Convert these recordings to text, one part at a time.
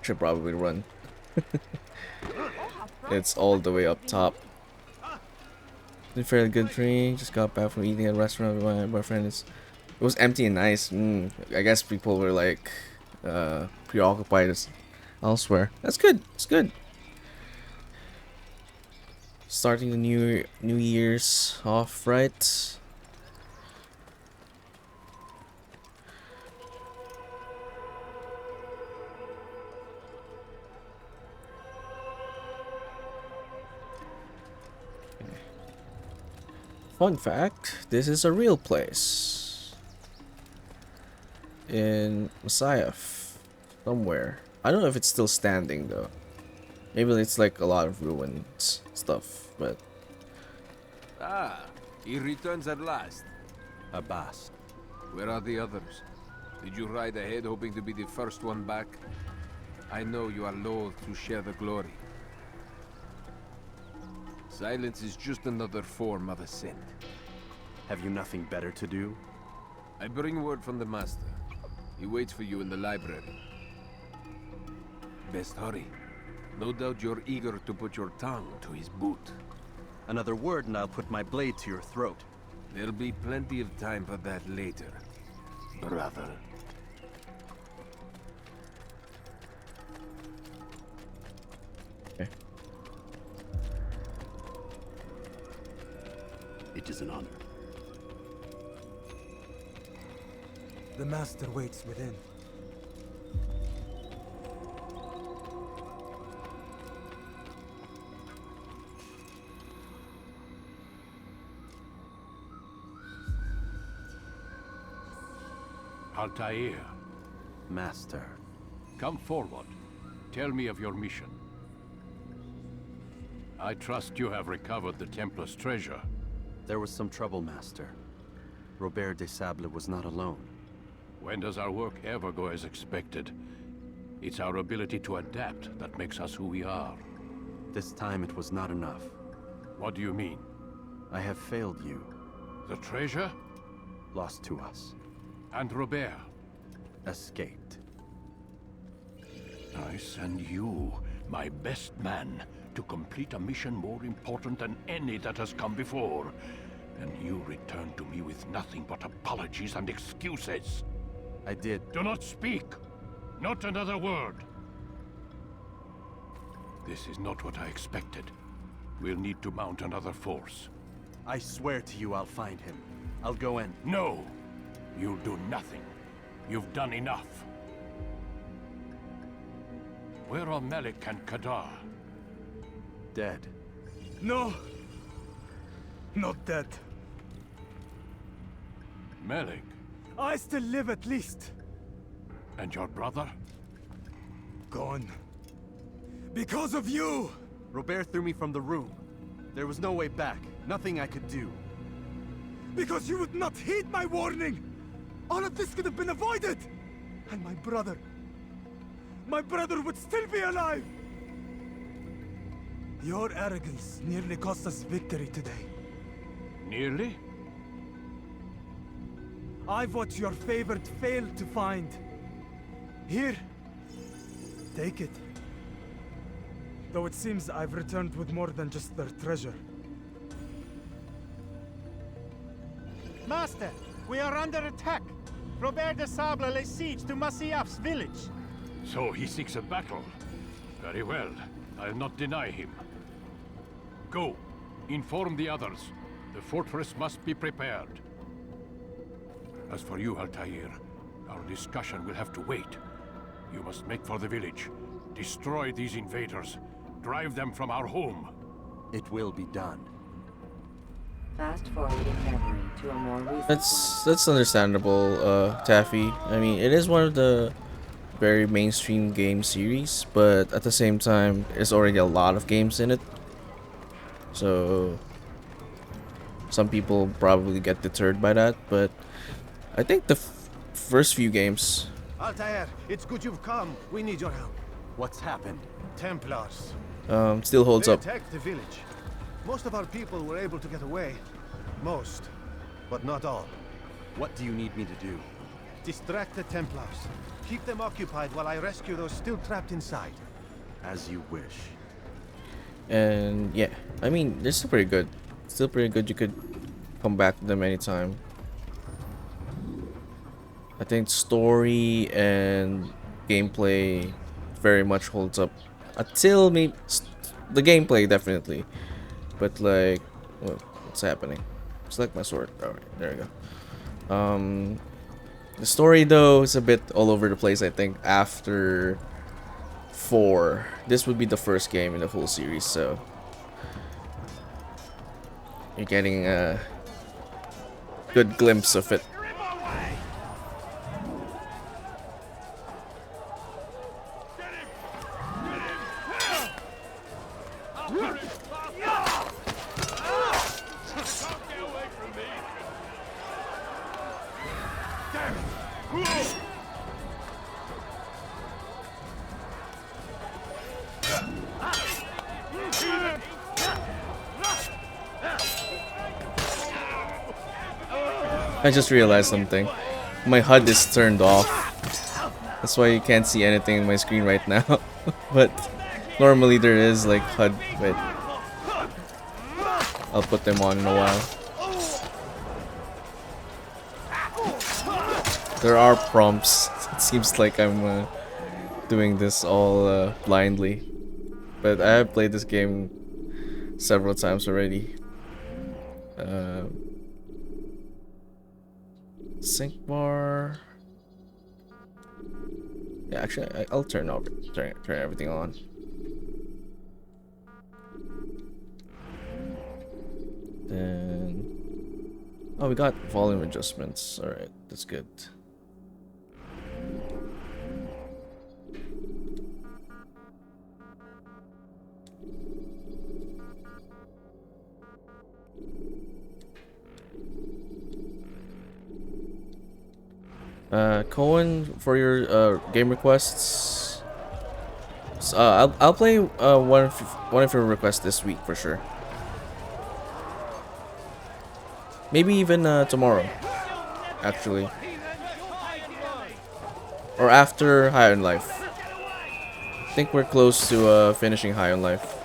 Should probably run. It's all the way up top. Did a fairly good drink. Just got back from eating at a restaurant with my boyfriend. It was empty and nice. I guess people were like preoccupied elsewhere. That's good. It's good. Starting the New Year's off right. Fun fact, this is a real place in Messiah somewhere. I don't know if it's still standing though. Maybe it's like a lot of ruins stuff, but Ah, he returns at last. Abbas. Where are the others? Did you ride ahead hoping to be the first one back? I know you are loath to share the glory. Silence is just another form of assent. Have you nothing better to do? I bring word from the master. He waits for you in the library. Best hurry. No doubt you're eager to put your tongue to his boot. Another word and I'll put my blade to your throat. There'll be plenty of time for that later, brother. okay. It is an honor. The master waits within. Altair, Master. come forward. Tell me of your mission. I trust you have recovered the Templar's treasure. There was some trouble, Master. Robert de Sable was not alone. When does our work ever go as expected? It's our ability to adapt that makes us who we are. This time it was not enough. What do you mean? I have failed you. The treasure? Lost to us. And Robert? Escaped. I send you, my best man, to complete a mission more important than any that has come before. And you return to me with nothing but apologies and excuses. I did. Do not speak! Not another word! This is not what I expected. We'll need to mount another force. I swear to you I'll find him. I'll go in. No! You'll do nothing. You've done enough. Where are Melik and Kadar? Dead. No! Not dead. Melik? I still live at least. And your brother? Gone. Because of you! Robert threw me from the room. There was no way back. Nothing I could do. Because you would not heed my warning! All of this could have been avoided! And my brother would still be alive! Your arrogance nearly cost us victory today. Nearly? I've what your favored failed to find. Here, take it. Though it seems I've returned with more than just their treasure. Master, we are under attack. Robert de Sable lays siege to Masyaf's village. So he seeks a battle. Very well. I'll not deny him. Go. Inform the others. The fortress must be prepared. As for you, Altair, our discussion will have to wait. You must make for the village. Destroy these invaders. Drive them from our home. It will be done. Fast forwarding memory to a more recent That's understandable, Taffy. I mean, it is one of the very mainstream game series, but at the same time, there's already a lot of games in it. So some people probably get deterred by that, but I think the first few games. Altair, it's good you've come. We need your help. What's happened? Templars. Still holds They up. attacked the village. Most of our people were able to get away. Most, but not all. What do you need me to do? Distract the Templars. Keep them occupied while I rescue those still trapped inside. As you wish. And yeah, I mean, they're still pretty good. Still pretty good. You could come back to them anytime. I think story and gameplay very much holds up until maybe the gameplay definitely, but like what's happening? Select my sword. All right, there we go. The story though is a bit all over the place. I think after 4, this would be the first game in the whole series, so you're getting a good glimpse of it. I just realized something. My HUD is turned off. That's why you can't see anything in my screen right now. But normally there is like HUD. Wait. I'll put them on in a while. There are prompts. It seems like I'm doing this all blindly. But I have played this game several times already. Sync bar. Yeah, actually, I'll turn everything on. Then, oh, we got volume adjustments. All right, that's good. Cohen, for your game requests, I'll play one of your requests this week for sure. Maybe even tomorrow, actually, or after High on Life. I think we're close to finishing High on Life.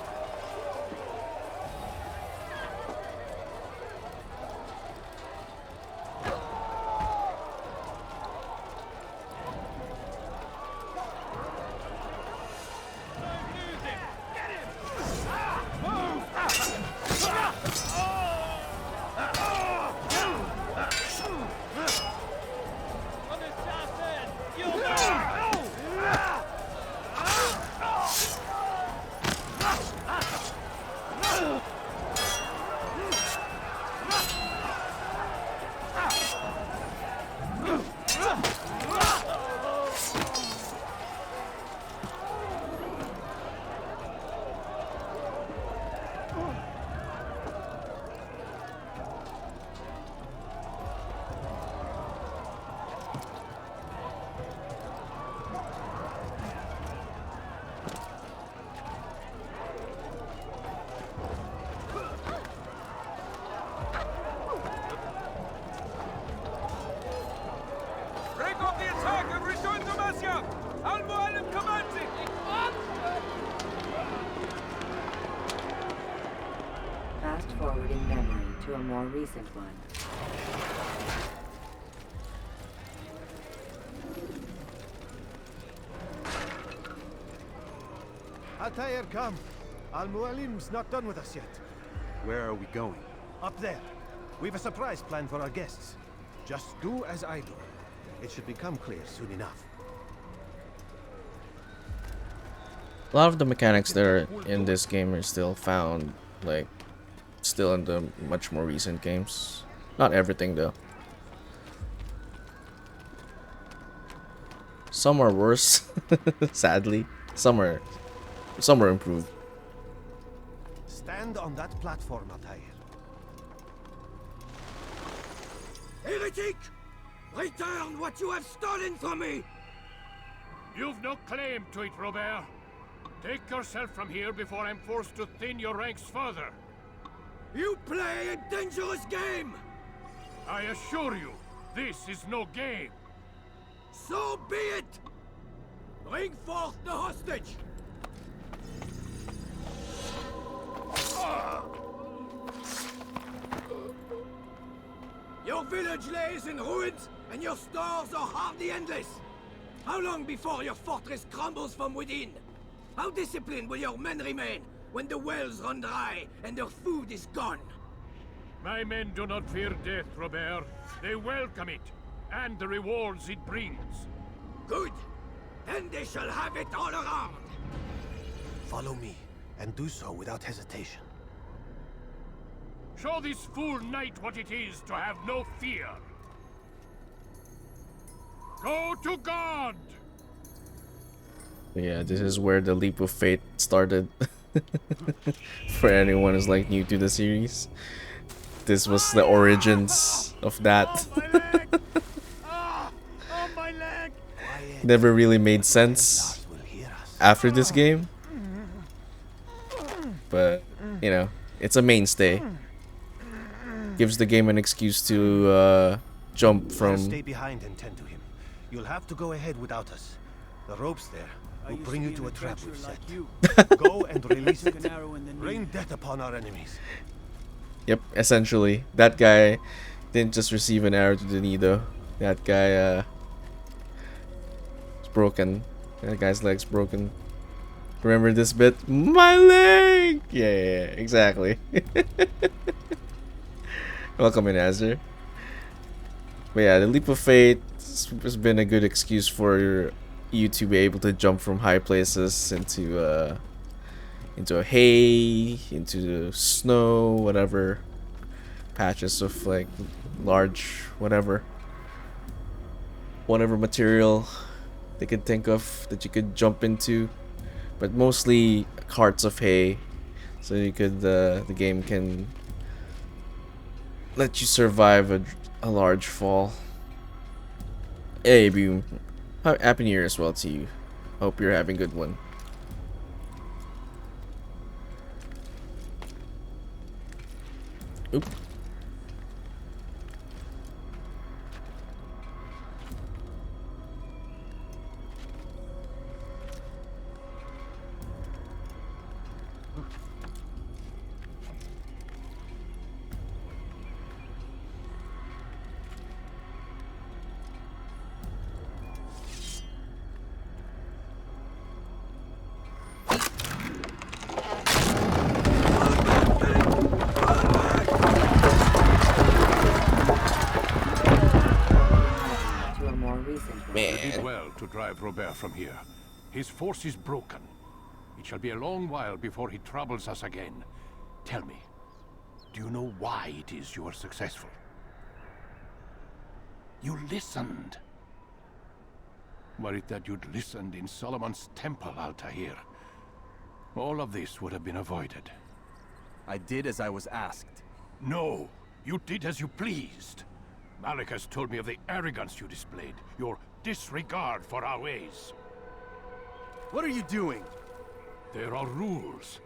Fast-forwarding memory to a more recent one. Altair, come. Al-Mualim's not done with us yet. Where are we going? Up there. We've a surprise plan for our guests. Just do as I do. It should become clear soon enough. A lot of the mechanics that are in this game are still found, like, still in the much more recent games. Not everything, though. Some are worse, sadly. Some are improved. Stand on that platform, Altair. Heretic! Return what you have stolen from me! You've no claim to it, Robert. Take yourself from here before I'm forced to thin your ranks further. You play a dangerous game! I assure you, this is no game. So be it! Bring forth the hostage! Your village lays in ruins, and your stores are hardly endless. How long before your fortress crumbles from within? How disciplined will your men remain when the wells run dry and their food is gone? My men do not fear death, Robert. They welcome it, and the rewards it brings. Good. Then they shall have it all around. Follow me, and do so without hesitation. Show this fool knight what it is to have no fear. Go to God! Yeah, this is where the leap of faith started. For anyone who's like new to the series, this was the origins of that. My leg! Never really made sense after this game, but you know, it's a mainstay. Gives the game an excuse to jump from. Stay behind and tend to him. You'll have to go ahead without us. The ropes there will bring you to a trap we've set. Go and release it. Rain death upon our enemies. Yep, essentially. That guy didn't just receive an arrow to the knee though. That guy is broken. That guy's leg's broken. Remember this bit? My leg! Yeah, exactly. Welcome in, Azure. But yeah, the leap of faith has been a good excuse for you to be able to jump from high places into a hay, into the snow, whatever patches of like large whatever material they could think of that you could jump into, but mostly carts of hay, so you could the game can let you survive a large fall. Hey, Boom. Happy New Year as well to you. Hope you're having a good one. Oop. To drive Robert from here. His force is broken. It shall be a long while before he troubles us again. Tell me, do you know why it is you are successful? You listened. Were it that you'd listened in Solomon's temple, Altair, all of this would have been avoided. I did as I was asked. No, you did as you pleased. Malik has told me of the arrogance you displayed, your disregard for our ways. What are you doing? There are rules.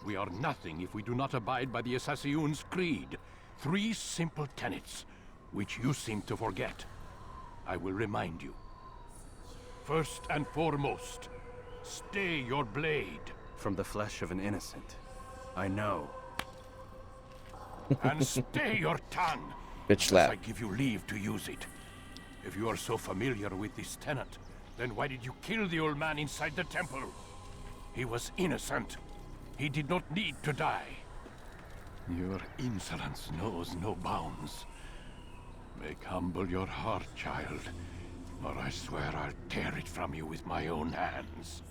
We are nothing if we do not abide by the Assassin's creed. 3 simple tenets, which you seem to forget. I will remind you. First and foremost, stay your blade. From the flesh of an innocent. I know. And stay your tongue. Bitch slap. I give you leave to use it. If you are so familiar with this tenet, then why did you kill the old man inside the temple? He was innocent. He did not need to die. Your insolence knows no bounds. Make humble your heart, child, or I swear I'll tear it from you with my own hands.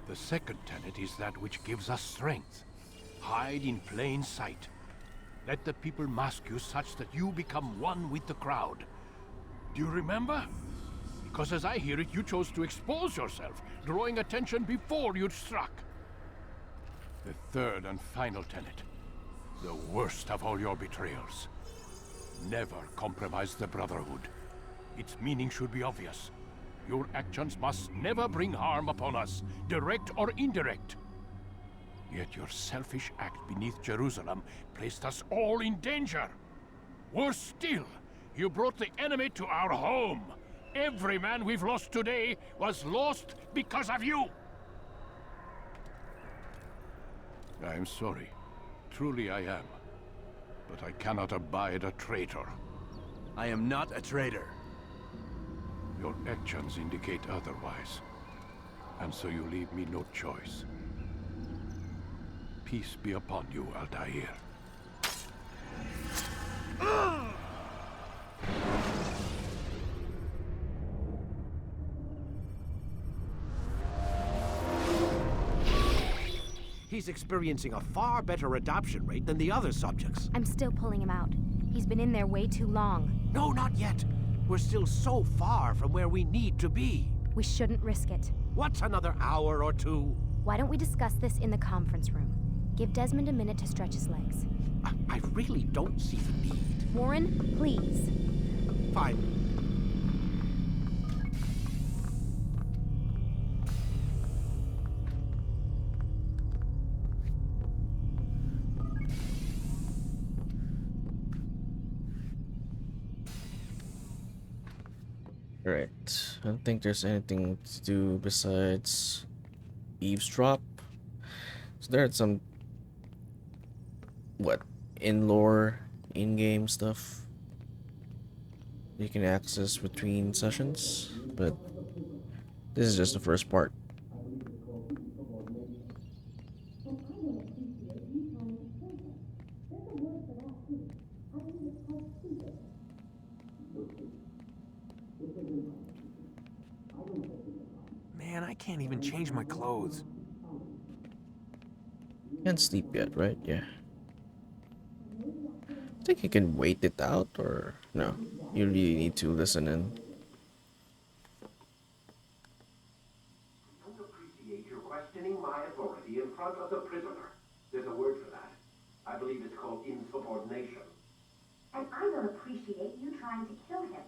The second tenet is that which gives us strength. Hide in plain sight. Let the people mask you such that you become one with the crowd. Do you remember? Because as I hear it, you chose to expose yourself, drawing attention before you'd struck. The third and final tenet, the worst of all your betrayals. Never compromise the Brotherhood. Its meaning should be obvious. Your actions must never bring harm upon us, direct or indirect. Yet your selfish act beneath Jerusalem placed us all in danger. Worse still, you brought the enemy to our home. Every man we've lost today was lost because of you! I am sorry. Truly I am. But I cannot abide a traitor. I am not a traitor. Your actions indicate otherwise. And so you leave me no choice. Peace be upon you, Altair. He's experiencing a far better adoption rate than the other subjects. I'm still pulling him out. He's been in there way too long. No, not yet. We're still so far from where we need to be. We shouldn't risk it. What's another hour or two? Why don't we discuss this in the conference room? Give Desmond a minute to stretch his legs. I really don't see the need. Warren, please. Fine. Right. I don't think there's anything to do besides eavesdrop. So there are some in-lore, in-game stuff you can access between sessions, but this is just the first part. Man, I can't even change my clothes. Can't sleep yet, right? Yeah. I think you can wait it out, or no? You really need to listen in. I don't appreciate your questioning my authority in front of the prisoner. There's a word for that. I believe it's called insubordination. And I don't appreciate you trying to kill him.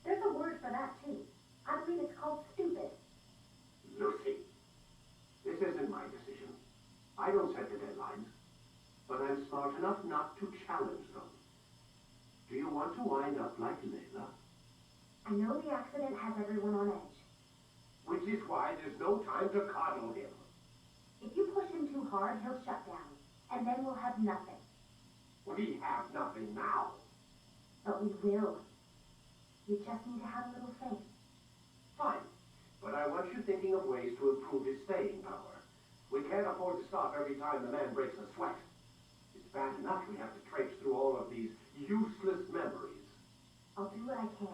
There's a word for that, too. I believe it's called stupid. Lucy, this isn't my decision. I don't set the deadlines, but I'm smart enough not to challenge them. Do you want to wind up like Layla? I know the accident has everyone on edge. Which is why there's no time to coddle him. If you push him too hard, he'll shut down, and then we'll have nothing. We have nothing now. But we will. You just need to have a little faith. Fine, but I want you thinking of ways to improve his staying power. We can't afford to stop every time the man breaks a sweat. It's bad enough we have to traipse through all of these useless memories. I'll do what I can.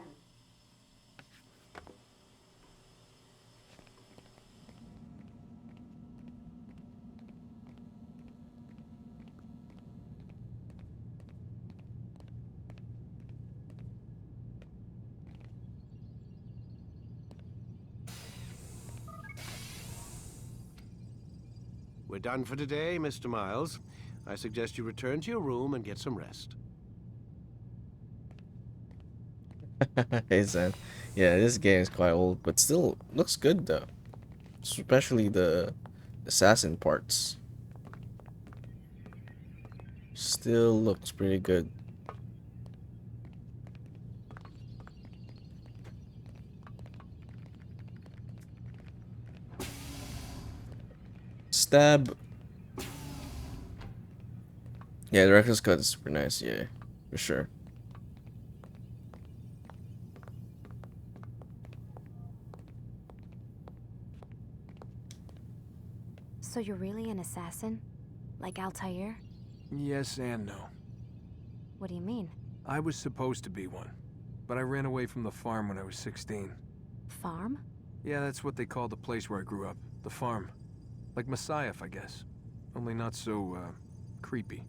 We're done for today, Mr. Miles. I suggest you return to your room and get some rest. Hey, Zen. Yeah, this game is quite old, but still looks good though. Especially the assassin parts. Still looks pretty good. Stab. Yeah, the director's cut is super nice, yeah, for sure. So you're really an assassin? Like Altair? Yes and no. What do you mean? I was supposed to be one, but I ran away from the farm when I was 16. Farm? Yeah, that's what they called the place where I grew up. The farm. Like Messiah, I guess. Only not so, creepy.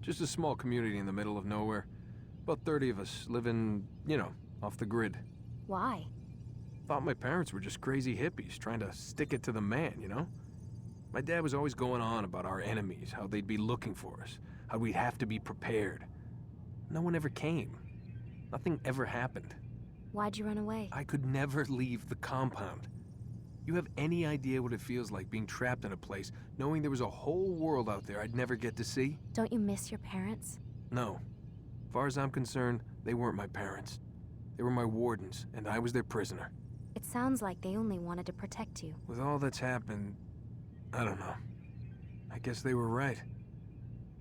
Just a small community in the middle of nowhere. About 30 of us living, you know, off the grid. Why? Thought my parents were just crazy hippies trying to stick it to the man, you know? My dad was always going on about our enemies, how they'd be looking for us, how we'd have to be prepared. No one ever came. Nothing ever happened. Why'd you run away? I could never leave the compound. You have any idea what it feels like being trapped in a place, knowing there was a whole world out there I'd never get to see? Don't you miss your parents? No. Far as I'm concerned, they weren't my parents. They were my wardens, and I was their prisoner. It sounds like they only wanted to protect you. With all that's happened, I don't know. I guess they were right.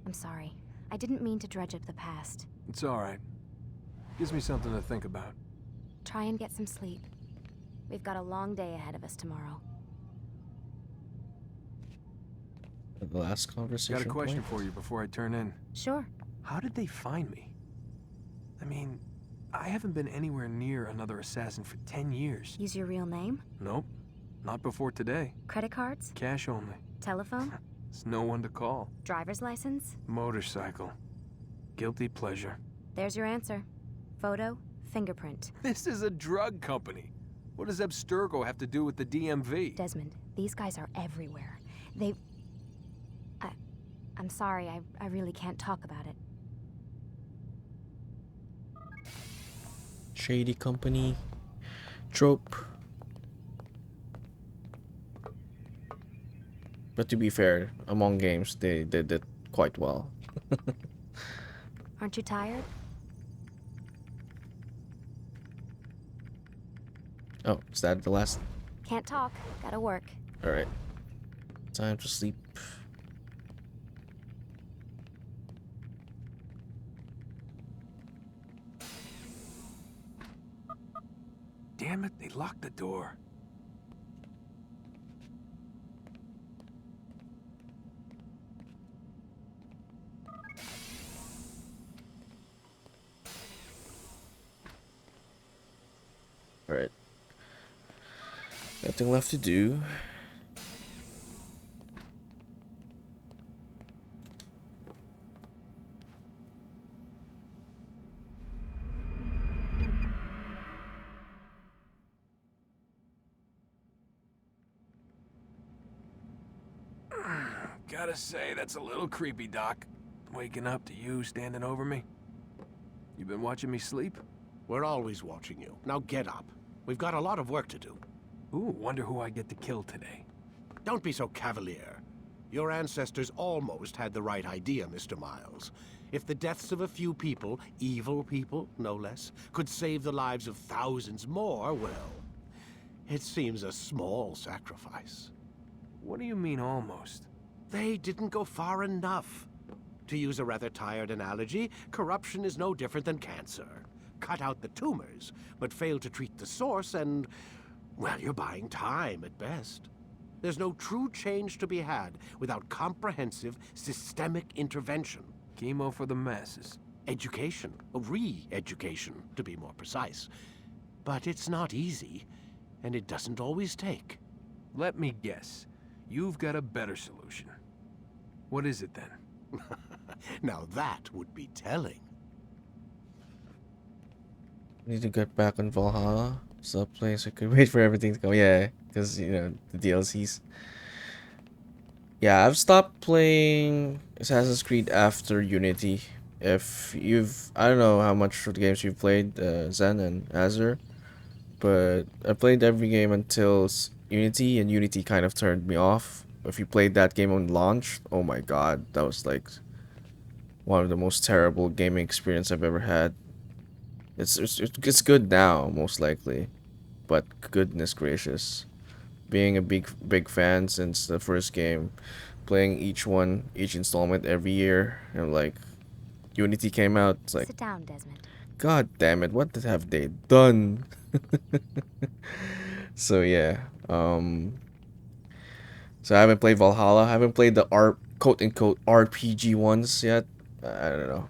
I'm sorry. I didn't mean to dredge up the past. It's all right. Gives me something to think about. Try and get some sleep. We've got a long day ahead of us tomorrow. The last conversation. Got a question for you before I turn in. Sure. How did they find me? I mean, I haven't been anywhere near another assassin for 10 years. Use your real name? Nope. Not before today. Credit cards? Cash only. Telephone? There's no one to call. Driver's license? Motorcycle. Guilty pleasure. There's your answer. Photo, fingerprint. This is a drug company. What does Abstergo have to do with the DMV? Desmond, these guys are everywhere. I'm sorry, I really can't talk about it. Shady company. Trope. But to be fair, among games, they did it quite well. Aren't you tired? Oh, is that the last? Can't talk. Gotta work. Alright. Time to sleep. Damn it, they locked the door. Alright. Nothing left to do. Gotta say, that's a little creepy, Doc. Waking up to you standing over me. You been watching me sleep? We're always watching you. Now get up. We've got a lot of work to do. Ooh, wonder who I get to kill today. Don't be so cavalier. Your ancestors almost had the right idea, Mr. Miles. If the deaths of a few people, evil people, no less, could save the lives of thousands more, well, it seems a small sacrifice. What do you mean, almost? They didn't go far enough. To use a rather tired analogy, corruption is no different than cancer. Cut out the tumors, but fail to treat the source and, well, you're buying time at best. There's no true change to be had without comprehensive, systemic intervention. Chemo for the masses. Education, re-education, to be more precise. But it's not easy, and it doesn't always take. Let me guess. You've got a better solution. What is it then? Now that would be telling. Need to get back on Valhalla. Stop playing so I could wait for everything to go. Yeah, because, you know, the DLCs. Yeah, I've stopped playing Assassin's Creed after Unity. If you've... I don't know how much of the games you've played, Zen and Azure. But I played every game until Unity, and Unity kind of turned me off. If you played that game on launch, oh my god, that was like one of the most terrible gaming experience I've ever had. It's good now, most likely, but goodness gracious, being a big fan since the first game, playing each installment every year, and like Unity came out, it's like, sit down, Desmond. God damn it, what have they done? So yeah, so I haven't played Valhalla. I haven't played the quote-unquote RPG ones yet. I don't know.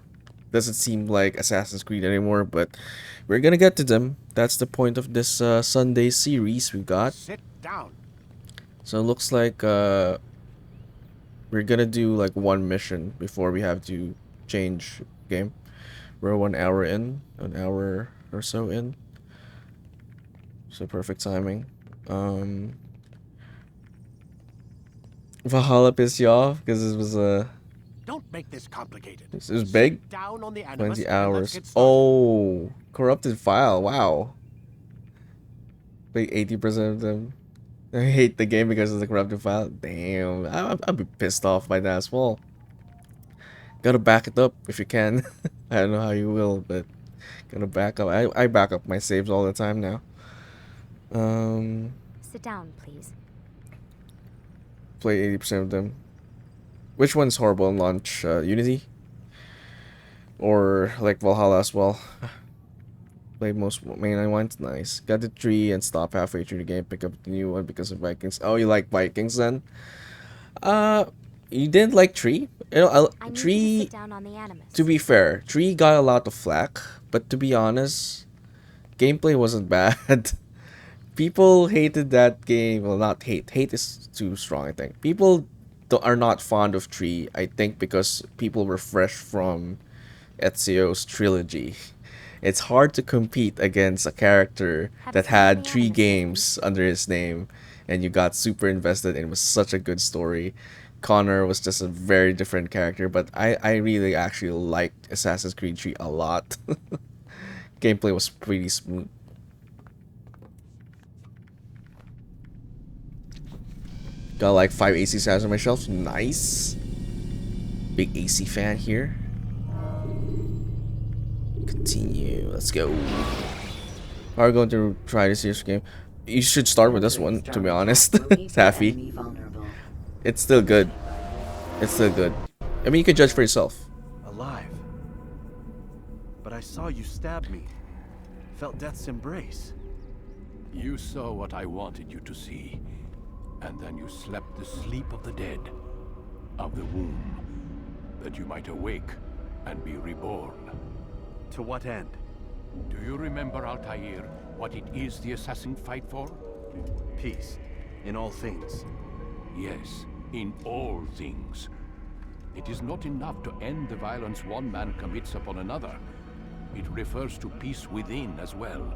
Doesn't seem like Assassin's Creed anymore, but we're gonna get to them. That's the point of this Sunday series we got. Sit down. So it looks like we're gonna do like one mission before we have to change game. We're 1 hour in, an hour or so in. So perfect timing. Valhalla pissed you off because it was Don't make this complicated. It was big. Sit down on the 20 hours. Oh, corrupted file. Wow. Like 80% of them I hate the game because of the corrupted file. Damn, I'd be pissed off by that as well. Gotta back it up if you can. I don't know how you will, but Gonna back up. I back up my saves all the time now. Sit down, please. Play 80% of them. Which one's horrible in launch? Unity? Or like Valhalla as well? Play most mainline ones. Nice. Got the tree and stop halfway through the game. Pick up the new one because of Vikings. Oh, you like Vikings then? You didn't like Tree? You know, I need you to Tree. sit down on the Animus. To be fair, Tree got a lot of flack, but to be honest, gameplay wasn't bad. People hated that game. Well, not hate. Hate is too strong, I think. People are not fond of Tree, I think, because people were fresh from Ezio's trilogy. It's hard to compete against a character that had 3 games under his name, and you got super invested, and it was such a good story. Connor was just a very different character, but I really actually liked Assassin's Creed 3 a lot. Gameplay was pretty smooth. Got like 5 AC stabs on my shelf. Nice. Big AC fan here. Continue. Let's go. Are we going to try this year's game? You should start with this one, to be honest. Taffy. It's still good. It's still good. I mean, you can judge for yourself. Alive. But I saw you stab me. Felt death's embrace. You saw what I wanted you to see. And then you slept the sleep of the dead. Of the womb. That you might awake and be reborn. To what end? Do you remember, Altair, what it is the assassins fight for? Peace. In all things. Yes, in all things. It is not enough to end the violence one man commits upon another. It refers to peace within as well.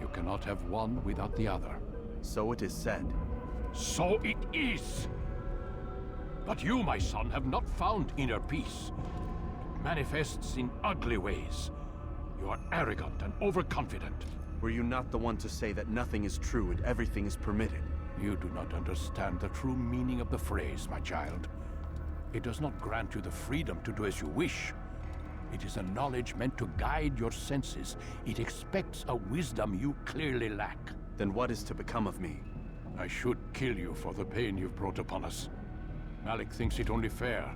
You cannot have one without the other. So it is said. So it is! But you, my son, have not found inner peace. It manifests in ugly ways. You are arrogant and overconfident. Were you not the one to say that nothing is true and everything is permitted? You do not understand the true meaning of the phrase, my child. It does not grant you the freedom to do as you wish. It is a knowledge meant to guide your senses. It expects a wisdom you clearly lack. Then what is to become of me? I should kill you for the pain you've brought upon us. Malik thinks it only fair.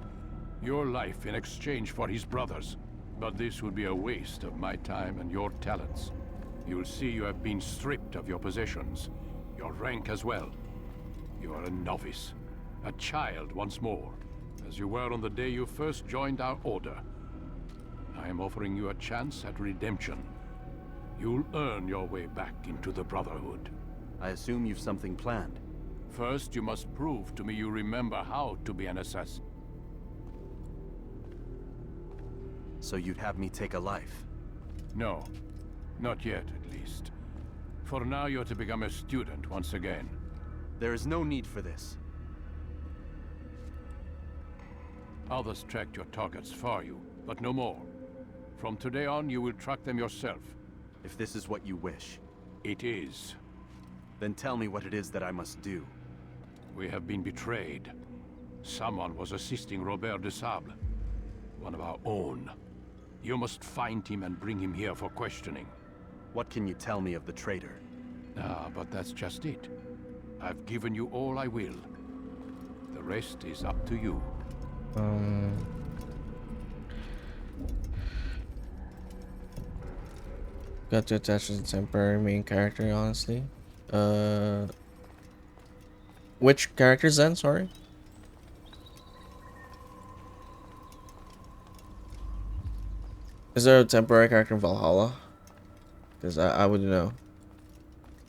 Your life in exchange for his brother's. But this would be a waste of my time and your talents. You'll see you have been stripped of your possessions. Your rank as well. You are a novice. A child once more. As you were on the day you first joined our order. I am offering you a chance at redemption. You'll earn your way back into the Brotherhood. I assume you've something planned. First, you must prove to me you remember how to be an assassin. So you'd have me take a life? No. Not yet, at least. For now, you're to become a student once again. There is no need for this. Others tracked your targets for you, but no more. From today on, you will track them yourself. If this is what you wish. It is. Then tell me what it is that I must do. We have been betrayed. Someone was assisting Robert de Sable. One of our own. You must find him and bring him here for questioning. What can you tell me of the traitor? Ah, but that's just it. I've given you all I will. The rest is up to you. Got to attach to the temporary main character, honestly. Which characters then? Sorry. Is there a temporary character in Valhalla? Because I wouldn't know.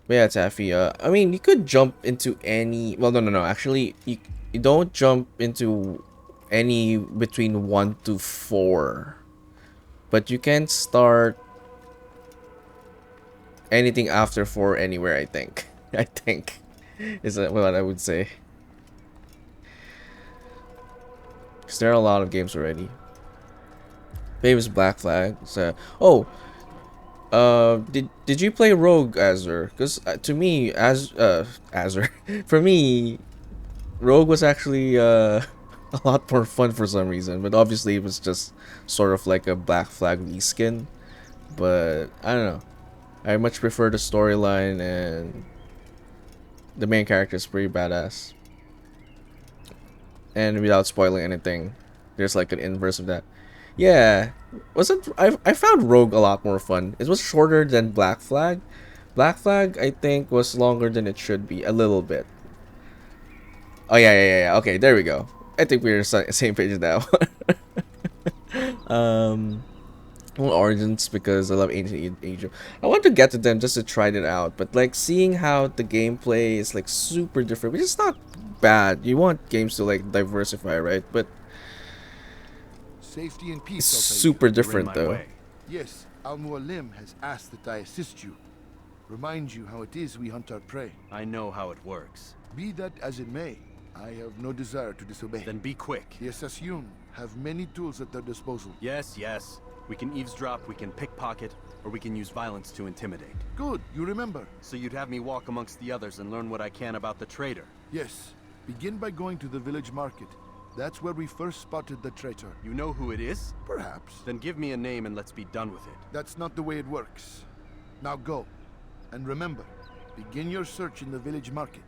But yeah, Taffy. I mean, you could jump into any. Well, no. Actually, you don't jump into any between 1 to 4. But you can start anything after 4 anywhere, I think. I think is what I would say. Because there are a lot of games already. Famous Black Flag. So, did you play Rogue, Azure? Because to me, Azure, for me, Rogue was actually a lot more fun for some reason. But obviously, it was just sort of like a Black Flag reskin. but I don't know. I much prefer the storyline, and the main character is pretty badass. And without spoiling anything, there's like an inverse of that. Yeah, wasn't I found Rogue a lot more fun. It was shorter than Black Flag. Black Flag I think was longer than it should be, a little bit. Oh yeah. Okay, there we go. I think we're same page with that one. Well, Origins, because I love ancient Egypt. I want to get to them just to try it out, but like seeing how the gameplay is like super different, which is not bad. You want games to like diversify, right? But safety and peace. It's super different though. Way. Yes, Al-Mualim has asked that I assist you. Remind you how it is we hunt our prey. I know how it works. Be that as it may, I have no desire to disobey. Then be quick. The Assassin have many tools at their disposal. Yes. We can eavesdrop, we can pickpocket, or we can use violence to intimidate. Good, you remember. So you'd have me walk amongst the others and learn what I can about the traitor? Yes. Begin by going to the village market. That's where we first spotted the traitor. You know who it is? Perhaps. Then give me a name and let's be done with it. That's not the way it works. Now go. And remember, begin your search in the village market.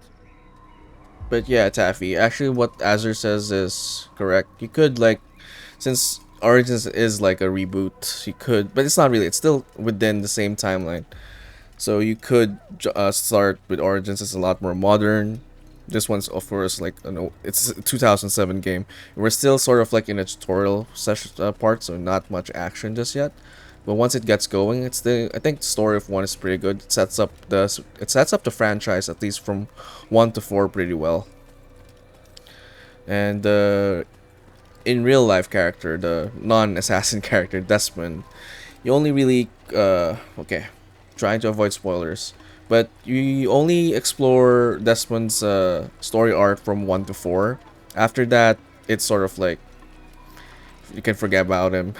But yeah, Taffy, actually what Azure says is correct. You could like, since Origins is like a reboot, you could, but it's not really, it's still within the same timeline. So you could start with Origins. It's a lot more modern. This one's of course like, it's a 2007 game. We're still sort of like in a tutorial session part, so not much action just yet. But once it gets going, I think the story of 1 is pretty good. It sets up the franchise, at least from 1 to 4, pretty well. And in real life character, the non-assassin character Desmond, you only really okay, trying to avoid spoilers, but you only explore Desmond's story arc from 1 to 4. After that, it's sort of like you can forget about him.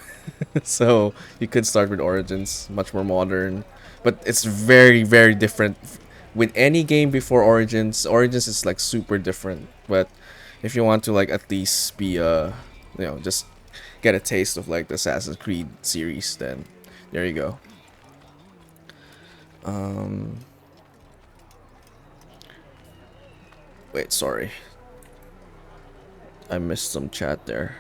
So you could start with Origins, much more modern, but it's very different. With any game before Origins is like super different. But if you want to like at least be just get a taste of like the Assassin's Creed series, then there you go. Wait, sorry, I missed some chat there.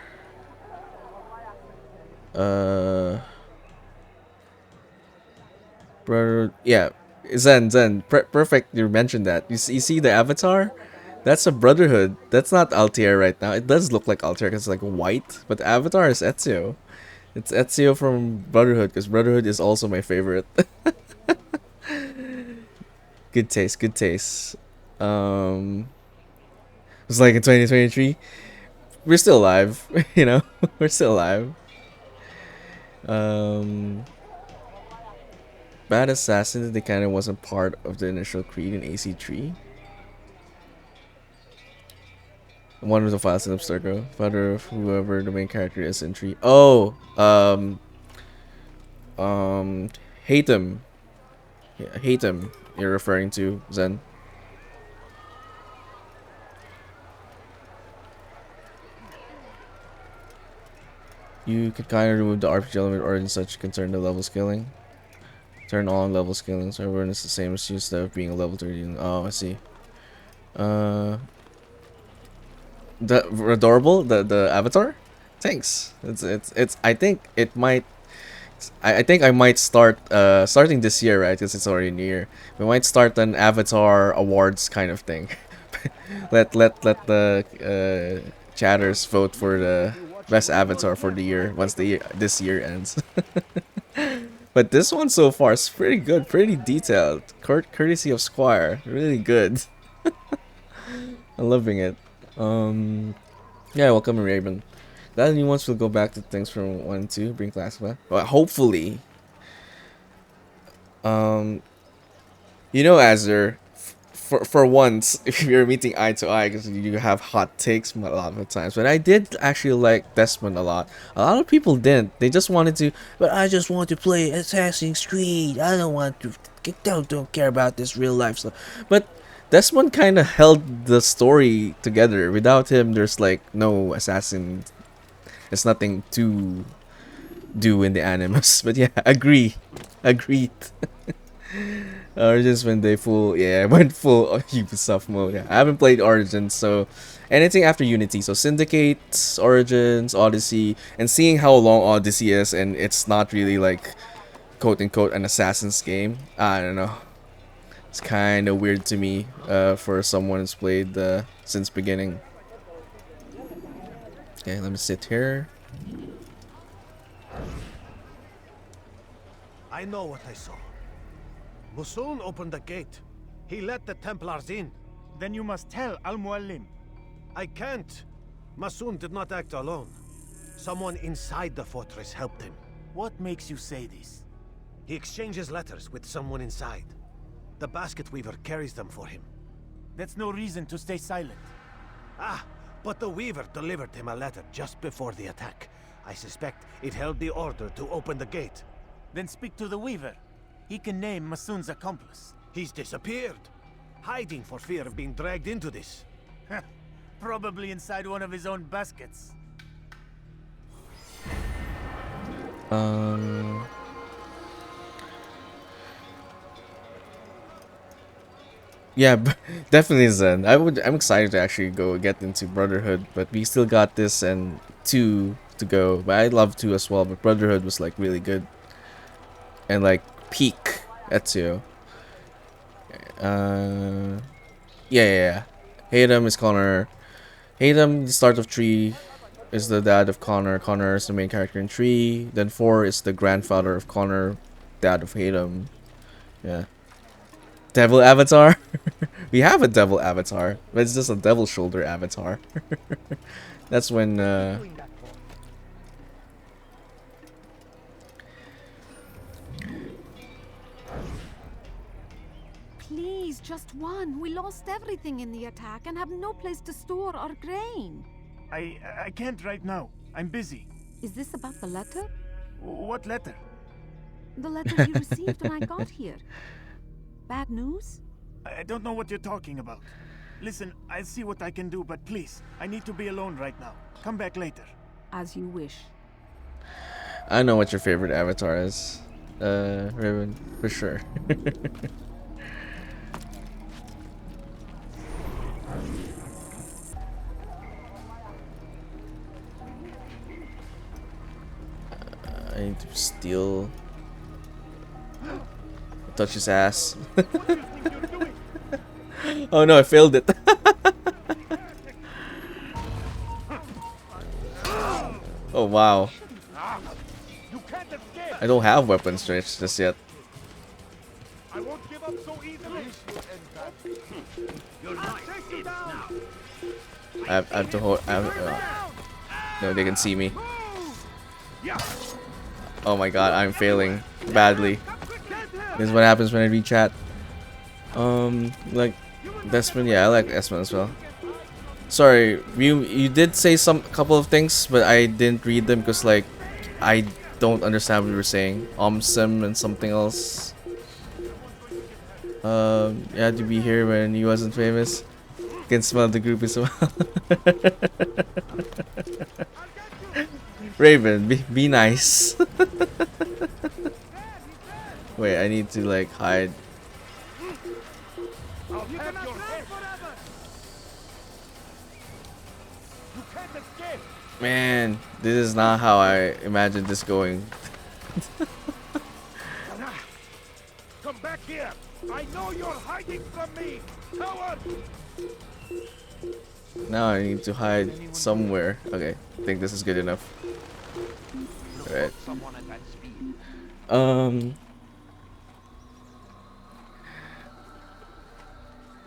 Brother, yeah, Zen, perfect. You mentioned that. You see the avatar? That's a Brotherhood. That's not Altair right now. It does look like Altair because it's like white, but the avatar is Ezio. It's Ezio from Brotherhood, because Brotherhood is also my favorite. Good taste. It's like in 2023, we're still alive. We're still alive. Bad Assassin, they kind of wasn't part of the initial Creed in AC3. One of the files in Abstergo, father of whoever the main character is in 3. Oh, hate him. Yeah, hate him. You're referring to Zen. You can kind of remove the RPG element or in such concern the level scaling. Turn on level scaling so everyone is the same as you instead of being a level 13. Oh, I see. The adorable, the avatar. Thanks. It's. I think it might. I think I might start starting this year, right? Because it's already near. We might start an avatar awards kind of thing. let the chatters vote for the best avatar for the year once this year ends. But this one so far is pretty good, pretty detailed. Courtesy of Squire, really good. I'm loving it. Yeah, welcome Raven. That new ones will go back to things from 1 and 2, bring classified. Well, hopefully. Azure, for once, if you're meeting eye to eye, because you have hot takes a lot of the times. But I did actually like Desmond a lot. A lot of people didn't. They just wanted to. But I just want to play Assassin's Creed. I don't want to. Don't care about this real life stuff. But Desmond kind of held the story together. Without him, there's like no assassin. It's nothing too do in the Animus. But yeah, agreed. Origins when they went full Ubisoft mode. Yeah, I haven't played Origins, so anything after Unity. So Syndicate, Origins, Odyssey, and seeing how long Odyssey is, and it's not really like quote unquote an Assassin's game. I don't know. It's kind of weird to me for someone who's played since beginning. Okay, let me sit here. I know what I saw. Musun opened the gate. He let the Templars in. Then you must tell Al-Muallim. I can't. Musun did not act alone. Someone inside the fortress helped him. What makes you say this? He exchanges letters with someone inside. The basket weaver carries them for him. That's no reason to stay silent. Ah, but the weaver delivered him a letter just before the attack. I suspect it held the order to open the gate. Then speak to the weaver. He can name Masun's accomplice. He's disappeared, hiding for fear of being dragged into this. Probably inside one of his own baskets. Yeah, definitely Zen. I'm excited to actually go get into Brotherhood, but we still got this and 2 to go. But I love 2 as well, but Brotherhood was like really good. And like peak Ezio. Yeah. Haytham is Connor. Haytham, the start of 3, is the dad of Connor. Connor is the main character in 3. Then 4 is the grandfather of Connor, dad of Haytham. Yeah. Devil avatar? We have a devil avatar, but it's just a devil shoulder avatar. That's when Please, just one. We lost everything in the attack and have no place to store our grain. I can't right now. I'm busy. Is this about the letter? What letter? The letter you received when I got here. Bad news? I don't know what you're talking about. Listen, I'll see what I can do, but please, I need to be alone right now. Come back later. As you wish. I know what your favorite avatar is. Raven, for sure. I need to steal. Touch his ass. Oh no, I failed it. Oh wow. I don't have weapon stretch just yet. I won't give up so easily. I have to hold. No, they can see me. Oh my god, I'm failing badly. This is what happens when I read chat. Like Desmond, yeah, I like Desmond as well. Sorry, you did say couple of things, but I didn't read them because like I don't understand what you were saying. Sim and something else. You had to be here when he wasn't famous. Can smell the group as well. Raven, be nice. Wait, I need to like hide. Man, this is not how I imagined this going. Come back here! I know you're hiding from me! Coward! Now I need to hide somewhere. Okay, I think this is good enough. Alright.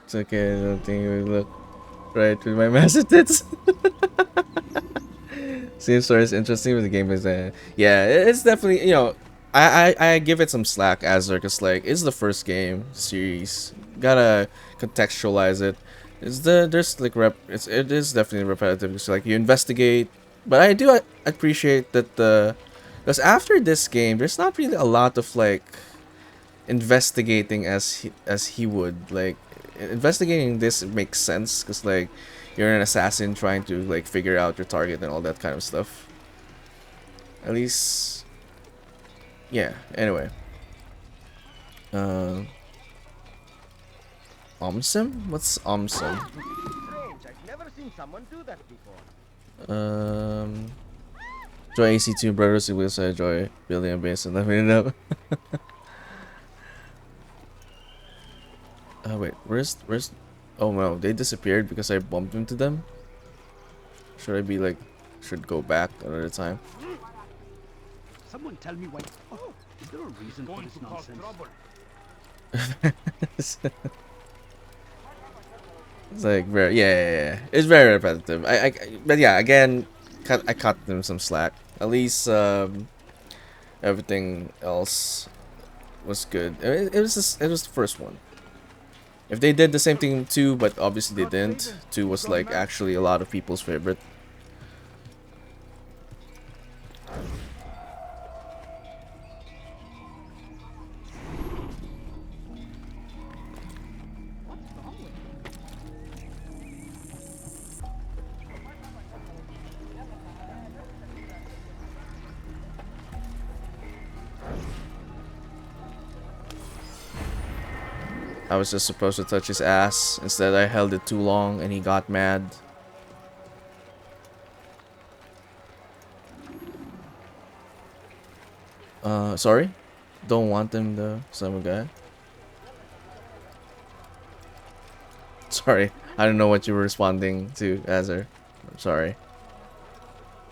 It's okay, I don't think it would look right with my massive tits. Seems story is interesting, but the game is yeah, it's definitely, you know, I give it some slack, Azure, because like it's the first game series. Gotta contextualize it. There's like it is definitely repetitive. It's like you investigate, but I do appreciate that because after this game, there's not really a lot of like investigating as he would like. Investigating this makes sense because like you're an assassin trying to like figure out your target and all that kind of stuff. At least Yeah, anyway. Omsim? What's Omsim? Strange, I've never seen someone do that before. Joy AC2 Brothers will say Joy Billy and Basin. Let me know. Wait, where's oh no, they disappeared because I bumped into them? Should I be like should go back another time? Someone tell me why. Oh, is there a reason for this nonsense? It's like very yeah. It's very repetitive. But yeah, again, I cut them some slack. At least everything else was good. It was the first one. If they did the same thing too, but obviously they didn't. 2 was like actually a lot of people's favorite. I was just supposed to touch his ass. Instead, I held it too long and he got mad. Sorry? Don't want him, the summer guy. Sorry, I don't know what you were responding to, Azar. I'm sorry.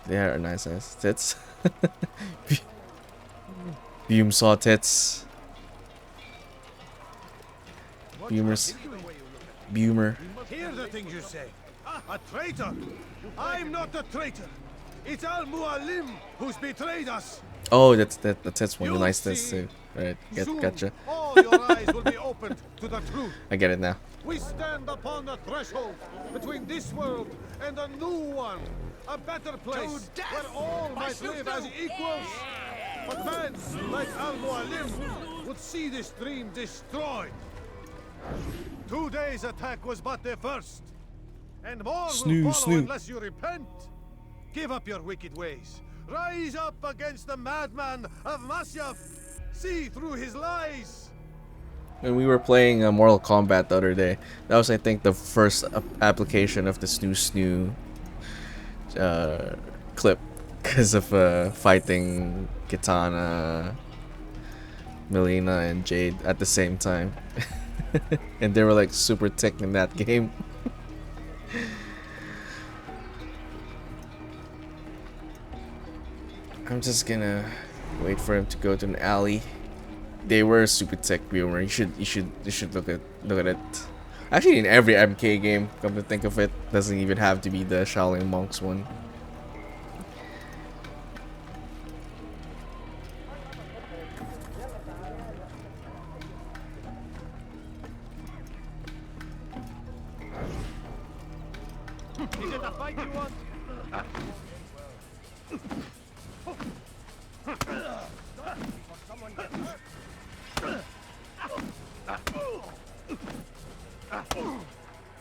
They are nice ass tits. Bume saw tits. Bumers. Bumer. Hear the things you say. A traitor! I'm not a traitor! It's Al-Mualim who's betrayed us! Oh, that's one of the nice tits too. Right, gotcha. All your eyes will be opened to the truth. I get it now. We stand upon the threshold between this world and a new one. A better place where all might live as equals. But men like Al-Mualim would see this dream destroyed. Today's attack was but the first. And more will follow unless you repent. Give up your wicked ways. Rise up against the madman of Masyaf. See through his lies. When we were playing Mortal Kombat the other day, that was I think the first application of the snoo clip because of fighting Kitana, Melina, and Jade at the same time. And they were like super ticked in that game. I'm just gonna wait for him to go to an alley. They were super tech viewer. You should look at it. Actually, in every MK game, come to think of it, doesn't even have to be the Shaolin Monks one. Is it a fight you want?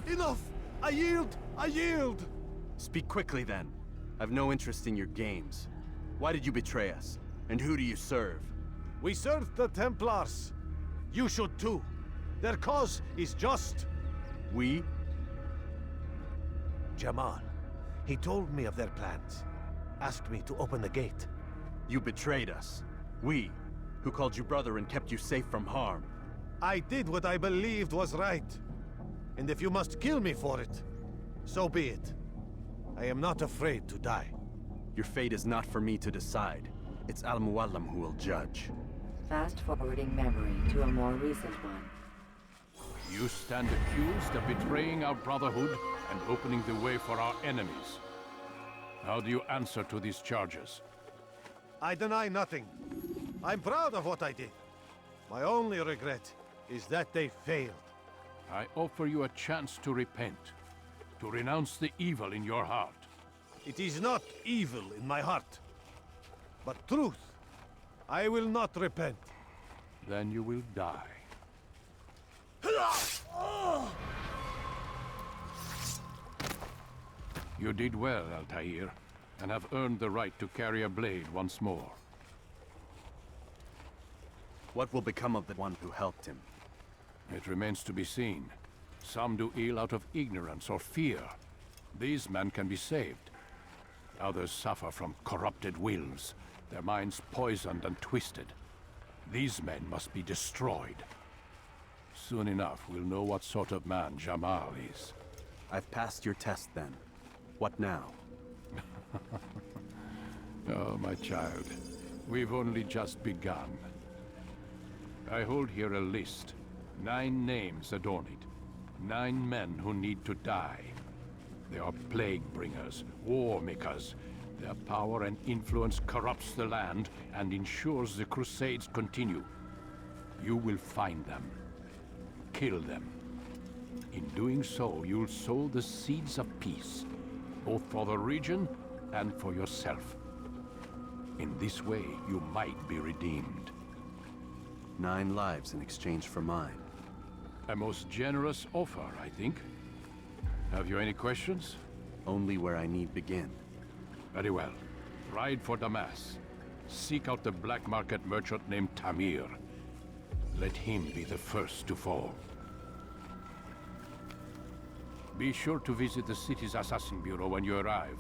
Enough! I yield! I yield! Speak quickly then. I've no interest in your games. Why did you betray us? And who do you serve? We serve the Templars. You should too. Their cause is just. We? Jamal. He told me of their plans. Asked me to open the gate. You betrayed us. We, who called you brother and kept you safe from harm. I did what I believed was right. And if you must kill me for it, so be it. I am not afraid to die. Your fate is not for me to decide. It's Al-Mualim who will judge. Fast-forwarding memory to a more recent one. You stand accused of betraying our brotherhood and opening the way for our enemies. How do you answer to these charges? I deny nothing. I'm proud of what I did. My only regret is that they failed. I offer you a chance to repent, to renounce the evil in your heart. It is not evil in my heart, but truth. I will not repent. Then you will die. You did well, Altair, and have earned the right to carry a blade once more. What will become of the one who helped him? It remains to be seen. Some do ill out of ignorance or fear. These men can be saved. Others suffer from corrupted wills, their minds poisoned and twisted. These men must be destroyed. Soon enough, we'll know what sort of man Jamal is. I've passed your test then. What now? Oh, my child. We've only just begun. I hold here a list. 9 names adorn it. 9 men who need to die. They are plague bringers, war makers. Their power and influence corrupts the land and ensures the crusades continue. You will find them. Kill them. In doing so, you'll sow the seeds of peace, both for the region and for yourself. In this way, you might be redeemed. 9 lives in exchange for mine. A most generous offer, I think. Have you any questions? Only where I need begin. Very well. Ride for Damas. Seek out the black market merchant named Tamir. Let him be the first to fall. Be sure to visit the city's assassin bureau when you arrive.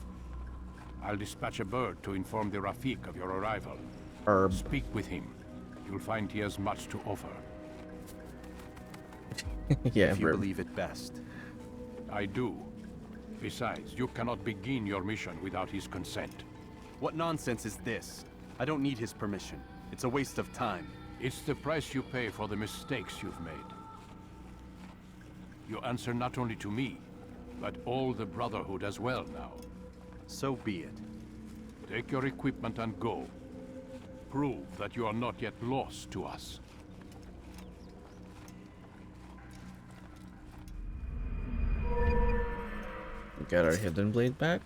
I'll dispatch a bird to inform the Rafik of your arrival. Speak with him. You'll find he has much to offer. Yeah, if you believe it best. I do. Besides, you cannot begin your mission without his consent. What nonsense is this? I don't need his permission. It's a waste of time. It's the price you pay for the mistakes you've made. You answer not only to me, but all the Brotherhood as well now. So be it. Take your equipment and go. Prove that you are not yet lost to us. We got our hidden blade back.